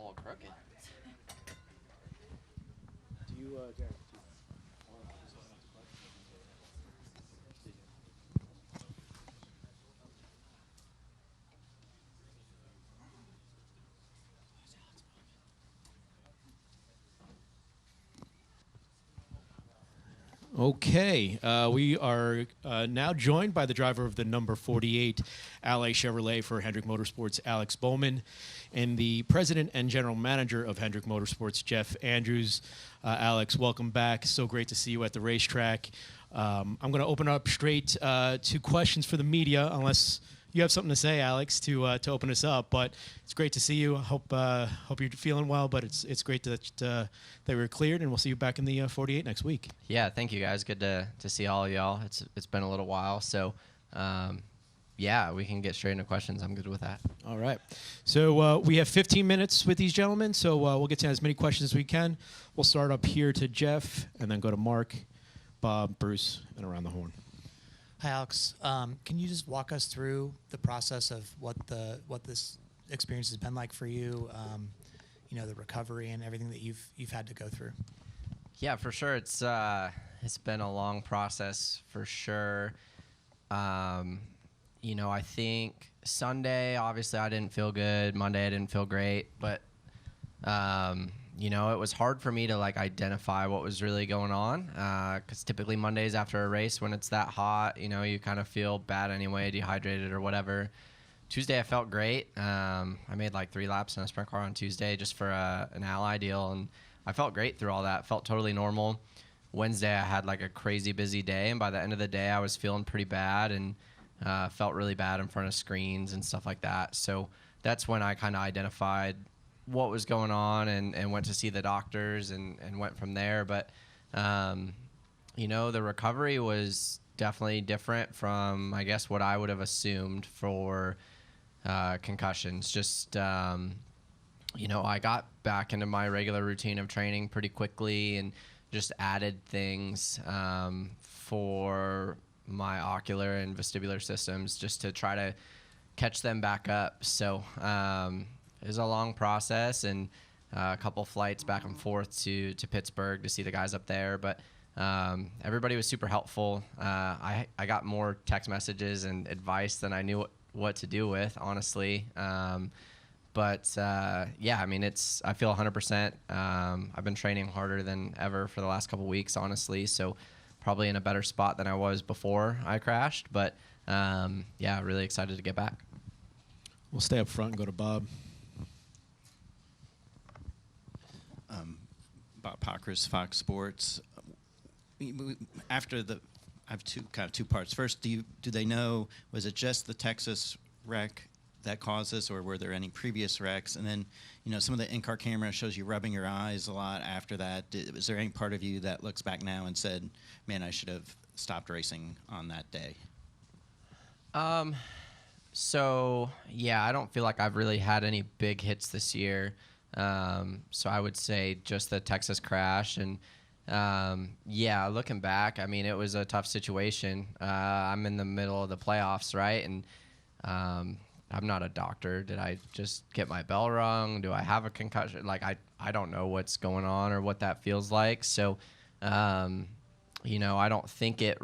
all crooked. Do you, Jared? Okay, we are now joined by the driver of the number 48 Ally Chevrolet for Hendrick Motorsports, Alex Bowman, and the president and general manager of Hendrick Motorsports, Jeff Andrews. Alex, welcome back. So great to see you at the racetrack. I'm going to open up straight to questions for the media, unless you have something to say, Alex, to open us up. But it's great to see you. Hope you're feeling well. But it's great that we're cleared, and we'll see you back in the 48 next week. Yeah, thank you guys. Good to see all of y'all. It's been a little while, so yeah, we can get straight into questions. I'm good with that. All right. So we have 15 minutes with these gentlemen, so we'll get to as many questions as we can. We'll start up here to Jeff, and then go to Mark, Bob, Bruce, and around the horn. Hi, Alex. Can you just walk us through the process of what this experience has been like for you? The recovery and everything that you've had to go through. Yeah, for sure. It's been a long process for sure. I think Sunday, obviously, I didn't feel good. Monday, I didn't feel great, but it was hard for me to identify what was really going on, because typically Mondays after a race, when it's that hot, you kind of feel bad anyway, dehydrated or whatever. Tuesday I felt great. I made 3 laps in a sprint car on Tuesday just for an Ally deal, and I felt great through all that. Felt totally normal. Wednesday I had a crazy busy day, and by the end of the day I was feeling pretty bad and felt really bad in front of screens and stuff like that. So that's when I kind of identified what was going on and went to see the doctors and went from there. But, the recovery was definitely different from, I guess, what I would have assumed for concussions. Just, I got back into my regular routine of training pretty quickly and just added things for my ocular and vestibular systems just to try to catch them back up. So, it was a long process and a couple flights back and forth to Pittsburgh to see the guys up there. But everybody was super helpful. I got more text messages and advice than I knew what to do with, honestly. I feel 100%. I've been training harder than ever for the last couple weeks, honestly. So probably in a better spot than I was before I crashed. But really excited to get back. We'll stay up front and go to Bob. Bob Pockers, Fox Sports. I have two parts. First, do they know, was it just the Texas wreck that caused this, or were there any previous wrecks? And then, some of the in-car camera shows you rubbing your eyes a lot after that. Was there any part of you that looks back now and said, man, I should have stopped racing on that day? So, yeah, I don't feel like I've really had any big hits this year. So I would say just the Texas crash. And, looking back, it was a tough situation. I'm in the middle of the playoffs, right? And I'm not a doctor. Did I just get my bell rung? Do I have a concussion? I don't know what's going on or what that feels like. So, I don't think it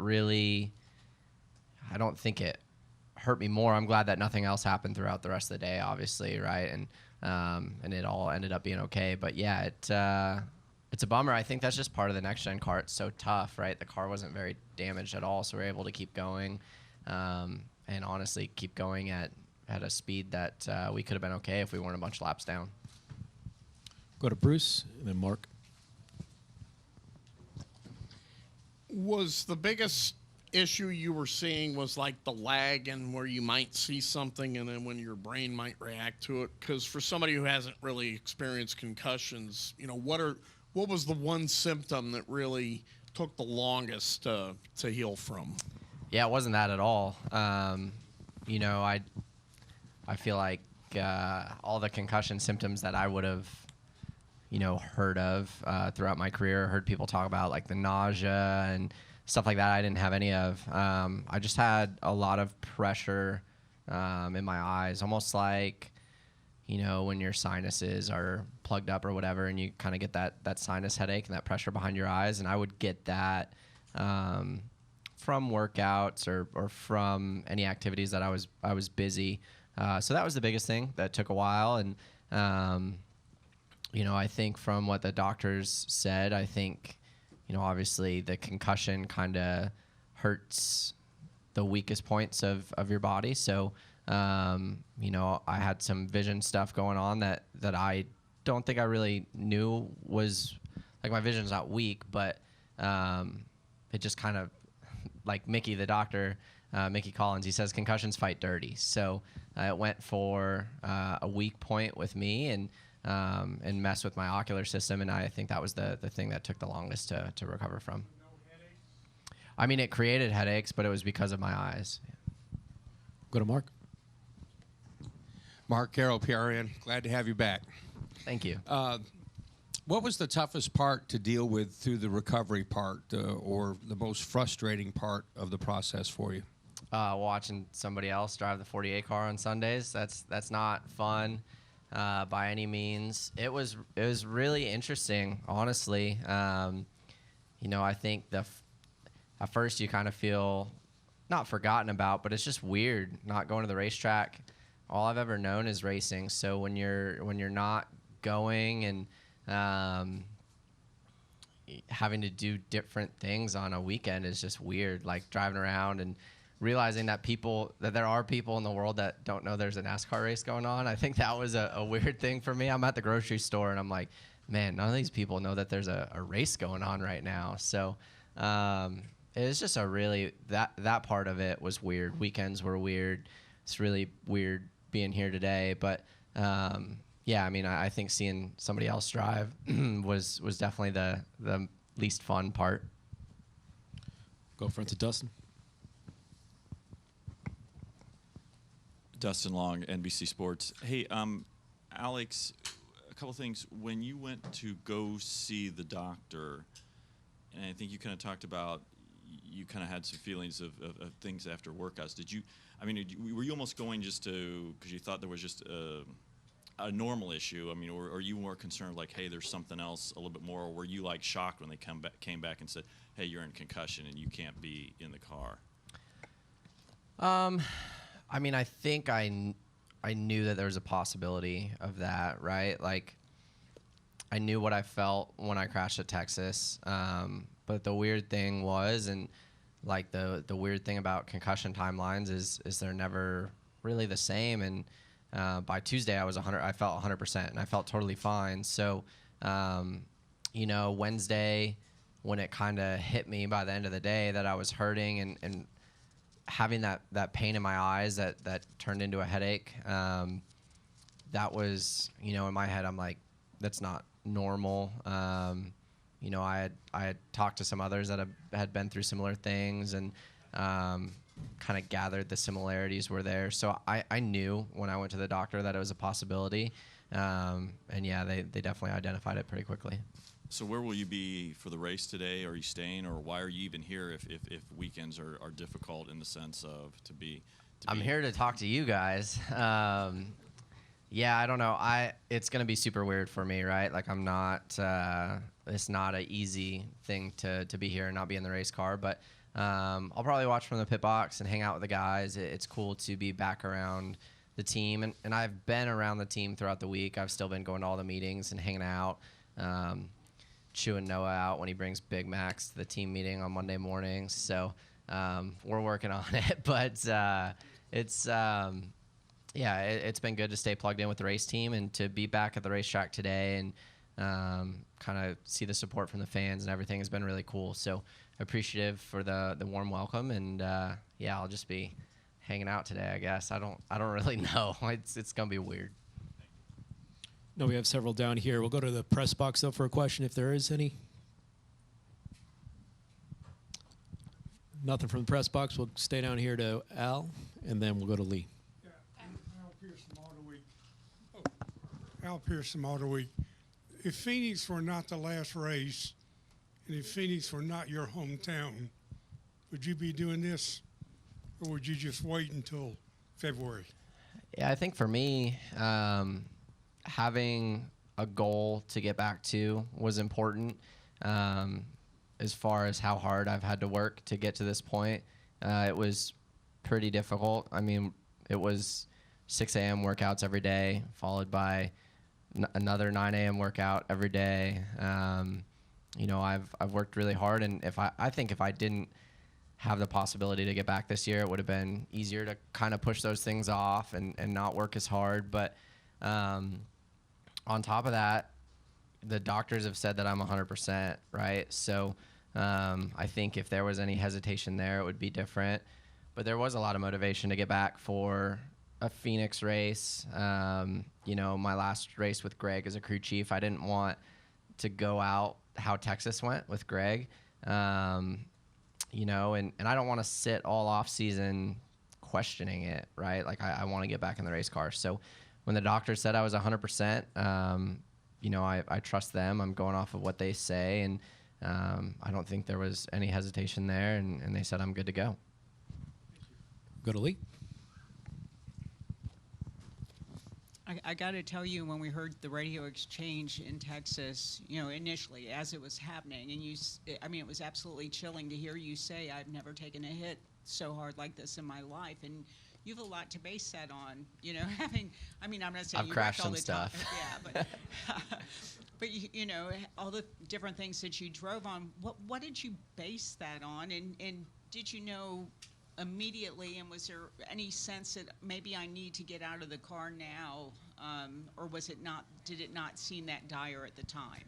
hurt me more. I'm glad that nothing else happened throughout the rest of the day, obviously, right? And it all ended up being okay. But yeah, it's a bummer. I think that's just part of the next gen car. It's so tough, right? The car wasn't very damaged at all, so we're able to keep going, and honestly keep going at a speed that we could have been okay if we weren't a bunch of laps down. Go to Bruce, and then Mark. Was the biggest issue you were seeing was the lag and where you might see something and then when your brain might react to it? Because for somebody who hasn't really experienced concussions, what was the one symptom that really took the longest to heal from? Yeah, it wasn't that at all. I feel like all the concussion symptoms that I would have heard of throughout my career, heard people talk about, the nausea and stuff like that, I didn't have any of. I just had a lot of pressure in my eyes, almost like when your sinuses are plugged up or whatever, and you kind of get that sinus headache and that pressure behind your eyes. And I would get that from workouts or from any activities that I was busy. So that was the biggest thing that took a while. And I think from what the doctors said, I think obviously the concussion kind of hurts the weakest points of your body. So I had some vision stuff going on that I don't think I really knew was, like, my vision's not weak, but it just kind of, like Mickey, the doctor, Mickey Collins, he says concussions fight dirty. So it went for a weak point with me and messed with my ocular system, and I think that was the thing that took the longest to recover from. I mean, it created headaches, but it was because of my eyes. Go to Mark. Mark Carroll, PRN. Glad to have you back. Thank you. What was the toughest part to deal with through the recovery part, or the most frustrating part of the process for you? Watching somebody else drive the 48 car on Sundays. That's not fun by any means. It was really interesting, honestly. I think at first you kind of feel not forgotten about, but it's just weird not going to the racetrack. All I've ever known is racing. So when you're not going and having to do different things on a weekend is just weird. Like driving around and realizing that there are people in the world that don't know there's a NASCAR race going on. I think that was a weird thing for me. I'm at the grocery store and I'm like, man, none of these people know that there's a race going on right now. So it was just that part of it was weird. Weekends were weird. It's really weird being here today, but yeah, I mean, I think seeing somebody else drive was definitely the least fun part. Go front to Dustin. Dustin Long, NBC Sports. Hey, Alex, a couple things. When you went to go see the doctor, and I think you kind of talked about you kind of had some feelings of things after workouts. Were you almost going just because you thought there was just a normal issue? I mean, or are you more concerned like, hey, there's something else a little bit more? Or were you like shocked when they came back and said, hey, you're in concussion and you can't be in the car? I mean, I think I knew that there was a possibility of that, right? Like, I knew what I felt when I crashed at Texas. But the weird thing was, and like the weird thing about concussion timelines is they're never really the same. And by Tuesday, I felt 100%, and I felt totally fine. So, Wednesday, when it kind of hit me by the end of the day that I was hurting and having that pain in my eyes that turned into a headache, that was, in my head, I'm like, that's not normal. I had talked to some others that had been through similar things and kind of gathered the similarities were there. So I knew when I went to the doctor that it was a possibility. And yeah, they definitely identified it pretty quickly. So where will you be for the race today? Are you staying, or why are you even here if weekends are difficult in the sense of I'm here to talk to you guys. Yeah, I don't know. It's going to be super weird for me, right? Like, I'm not it's not an easy thing to be here and not be in the race car, but I'll probably watch from the pit box and hang out with the guys. It's cool to be back around the team, and I've been around the team throughout the week. I've still been going to all the meetings and hanging out, chewing Noah out when he brings Big Macs to the team meeting on Monday mornings. So we're working on it, but it's it's been good to stay plugged in with the race team and to be back at the racetrack today and kind of see the support from the fans and everything has been really cool. So appreciative for the warm welcome, and I'll just be hanging out today, I guess. I don't really know. It's gonna be weird. No, we have several down here. We'll go to the press box though for a question if there is any. Nothing from the press box. We'll stay down here to Al, and then we'll go to Lee. Al Pearson, Motor Week. If Phoenix were not the last race, and if Phoenix were not your hometown, would you be doing this, or would you just wait until February? Yeah, I think for me, having a goal to get back to was important. As far as how hard I've had to work to get to this point, it was pretty difficult. I mean, it was 6 a.m. workouts every day, followed by another 9 a.m. workout every day. You know, I've worked really hard, and I think if I didn't have the possibility to get back this year, it would have been easier to kind of push those things off and not work as hard. But on top of that, the doctors have said that I'm 100%, right? So I think if there was any hesitation there, it would be different. But there was a lot of motivation to get back for a Phoenix race. You know, my last race with Greg as a crew chief, I didn't want to go out how Texas went with Greg. You know, and I don't want to sit all off season questioning it, right? Like I want to get back in the race car. So when the doctor said I was 100%, you know, I trust them. I'm going off of what they say, and I don't think there was any hesitation there, and they said I'm good to go. Go to Lee. I got to tell you, when we heard the radio exchange in Texas, you know, initially as it was happening, and I mean, it was absolutely chilling to hear you say, "I've never taken a hit so hard like this in my life," and you have a lot to base that on. You know, I mean, I'm not saying I've you crashed wrecked all some the time, stuff. yeah, but you know, all the different things that you drove on. What did you base that on, and did you know immediately, and was there any sense that maybe I need to get out of the car now, or was it not? Did it not seem that dire at the time?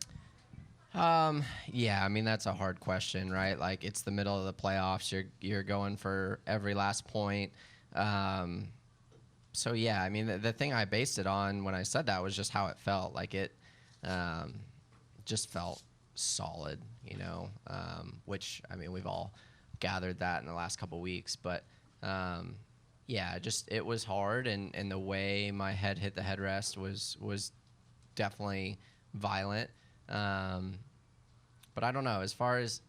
Yeah, I mean, that's a hard question, right? Like, it's the middle of the playoffs. You're going for every last point. So yeah, I mean, the thing I based it on when I said that was just how it felt. Like, it just felt solid, you know, which, I mean, we've all gathered that in the last couple weeks, but yeah, just it was hard, and the way my head hit the headrest was definitely violent. But I don't know, as far as,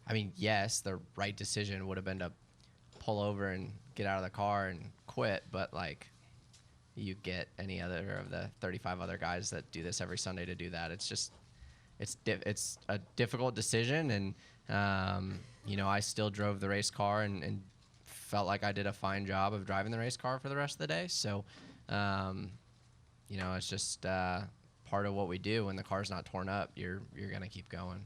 I mean, yes, the right decision would have been to pull over and get out of the car and quit, but like, you get any other of the 35 other guys that do this every Sunday to do that. It's just, it's a difficult decision, and you know, I still drove the race car and felt like I did a fine job of driving the race car for the rest of the day. So, you know, it's just part of what we do. When the car's not torn up, you're gonna keep going.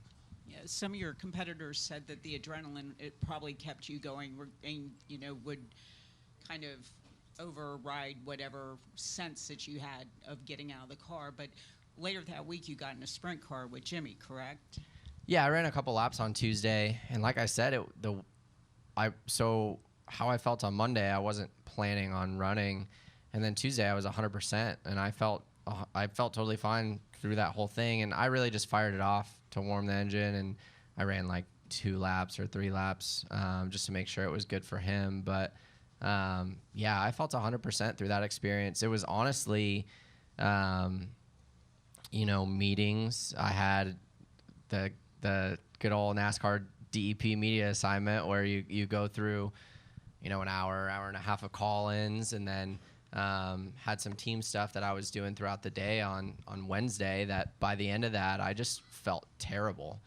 Yeah, some of your competitors said that the adrenaline, it probably kept you going, and you know, would kind of override whatever sense that you had of getting out of the car. But later that week, you got in a sprint car with Jimmy, correct? Yeah, I ran a couple laps on Tuesday, and like I said, so how I felt on Monday, I wasn't planning on running, and then Tuesday I was 100%, and I felt totally fine through that whole thing, and I really just fired it off to warm the engine, and I ran like 2 laps or 3 laps just to make sure it was good for him. But yeah, I felt 100% through that experience. It was honestly, you know, meetings. I had the good old NASCAR DEP media assignment where you go through, you know, an hour and a half of call-ins, and then had some team stuff that I was doing throughout the day on Wednesday that by the end of that, I just felt terrible.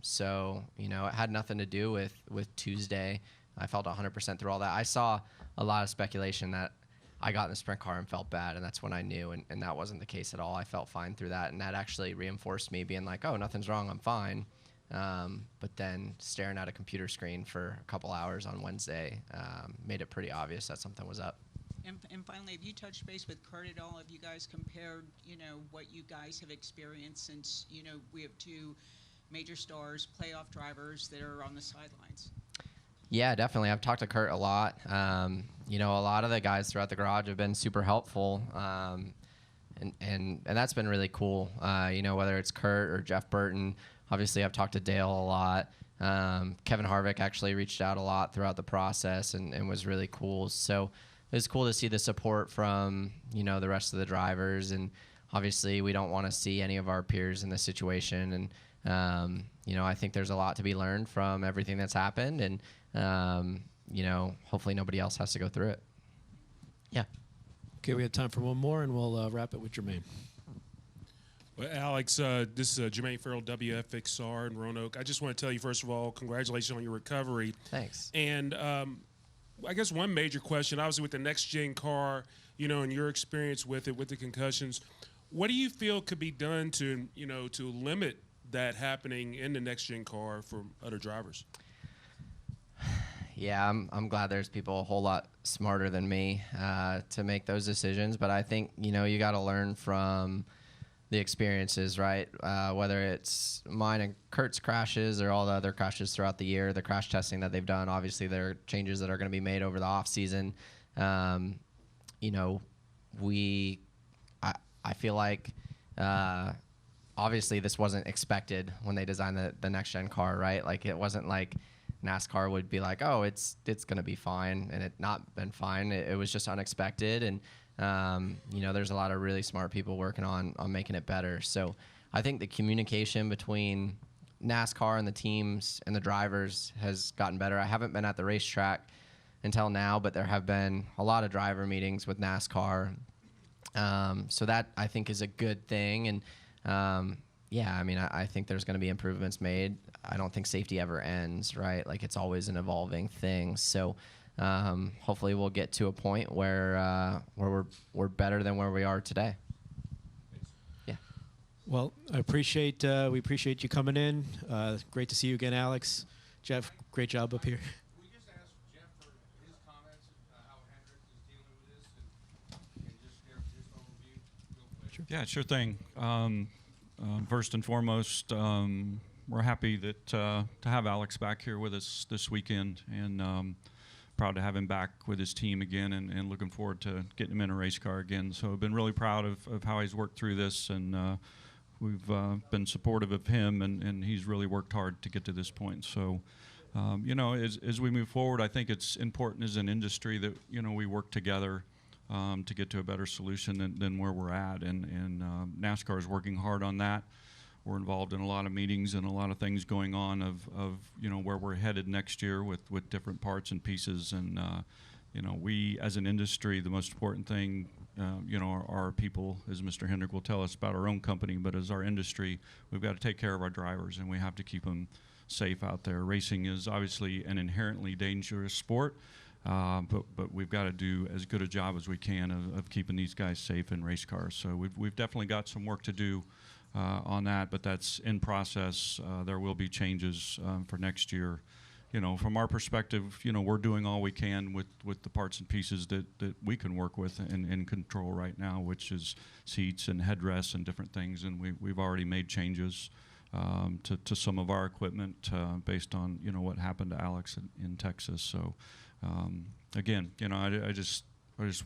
So, you know, it had nothing to do with Tuesday. I felt 100% through all that. I saw a lot of speculation that I got in the sprint car and felt bad, and that's when I knew, and that wasn't the case at all. I felt fine through that, and that actually reinforced me being like, oh, nothing's wrong, I'm fine. But then staring at a computer screen for a couple hours on Wednesday made it pretty obvious that something was up. And finally, have you touched base with Kurt at all? Have you guys compared, you know, what you guys have experienced since, you know, we have 2 major stars, playoff drivers that are on the sidelines? Yeah, definitely. I've talked to Kurt a lot. You know, a lot of the guys throughout the garage have been super helpful, and that's been really cool. You know, whether it's Kurt or Jeff Burton. Obviously, I've talked to Dale a lot. Kevin Harvick actually reached out a lot throughout the process and was really cool. So it was cool to see the support from, you know, the rest of the drivers. And obviously, we don't want to see any of our peers in this situation. And, you know, I think there's a lot to be learned from everything that's happened. And, you know, hopefully nobody else has to go through it. Yeah. Okay, we have time for one more, and we'll wrap it with Jermaine. Well, Alex, this is Jermaine Farrell, WFXR in Roanoke. I just want to tell you, first of all, congratulations on your recovery. Thanks. And I guess one major question, obviously with the next-gen car, you know, and your experience with it, with the concussions, what do you feel could be done to, you know, to limit that happening in the next-gen car for other drivers? Yeah, I'm glad there's people a whole lot smarter than me to make those decisions. But I think, you know, you got to learn from the experiences, right? Whether it's mine and Kurt's crashes or all the other crashes throughout the year, the crash testing that they've done. Obviously, there are changes that are going to be made over the off season. You know, I feel like obviously this wasn't expected when they designed the next gen car, right? Like it wasn't like NASCAR would be like, oh, it's going to be fine, and it not been fine. It was just unexpected, and you know, there's a lot of really smart people working on making it better. So I think the communication between NASCAR and the teams and the drivers has gotten better. I haven't been at the racetrack until now, but there have been a lot of driver meetings with NASCAR. So that I think is a good thing. And yeah, I mean, I think there's going to be improvements made. I don't think safety ever ends, right? Like it's always an evolving thing. So hopefully we'll get to a point where we're better than where we are today. Yeah. Well, we appreciate you coming in. Great to see you again, Alex. Jeff, great job up here. We just asked Jeff for his comments, how Hendrick is dealing with this, and just his overview real quick. Yeah, sure thing. First and foremost, we're happy that to have Alex back here with us this weekend, and proud to have him back with his team again, and looking forward to getting him in a race car again. So I've been really proud of how he's worked through this, and we've been supportive of him, and he's really worked hard to get to this point. So, you know, as we move forward, I think it's important as an industry that, you know, we work together to get to a better solution than where we're at, and NASCAR is working hard on that. We're involved in a lot of meetings and a lot of things going on of you know, where we're headed next year with different parts and pieces. And you know, we as an industry, the most important thing, you know, are our people, as Mr. Hendrick will tell us about our own company, but as our industry, we've got to take care of our drivers, and we have to keep them safe out there. Racing is obviously an inherently dangerous sport, but we've got to do as good a job as we can of keeping these guys safe in race cars. So we've definitely got some work to do on that, but that's in process. There will be changes for next year. You know, from our perspective, you know, we're doing all we can with the parts and pieces that we can work with and control right now, which is seats and headrests and different things. And we've already made changes to some of our equipment based on, you know, what happened to Alex in Texas. So again, you know, I just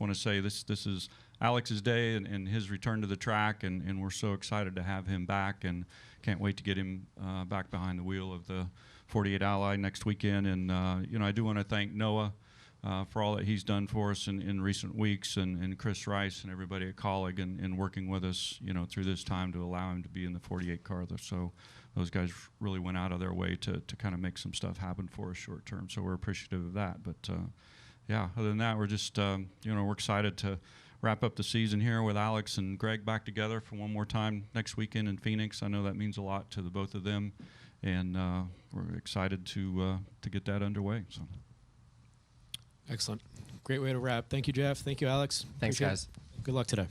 want to say this is Alex's day and his return to the track, and we're so excited to have him back, and can't wait to get him back behind the wheel of the 48 Ally next weekend. And you know, I do want to thank Noah for all that he's done for us in recent weeks, and Chris Rice and everybody at Colleague and working with us, you know, through this time to allow him to be in the 48 car. So those guys really went out of their way to kind of make some stuff happen for us short term. So we're appreciative of that. But yeah, other than that, we're just you know, we're excited to wrap up the season here with Alex and Greg back together for one more time next weekend in Phoenix. I know that means a lot to the both of them, and we're excited to get that underway. So. Excellent. Great way to wrap. Thank you, Jeff. Thank you, Alex. Thanks, Appreciate guys. it. Good luck today.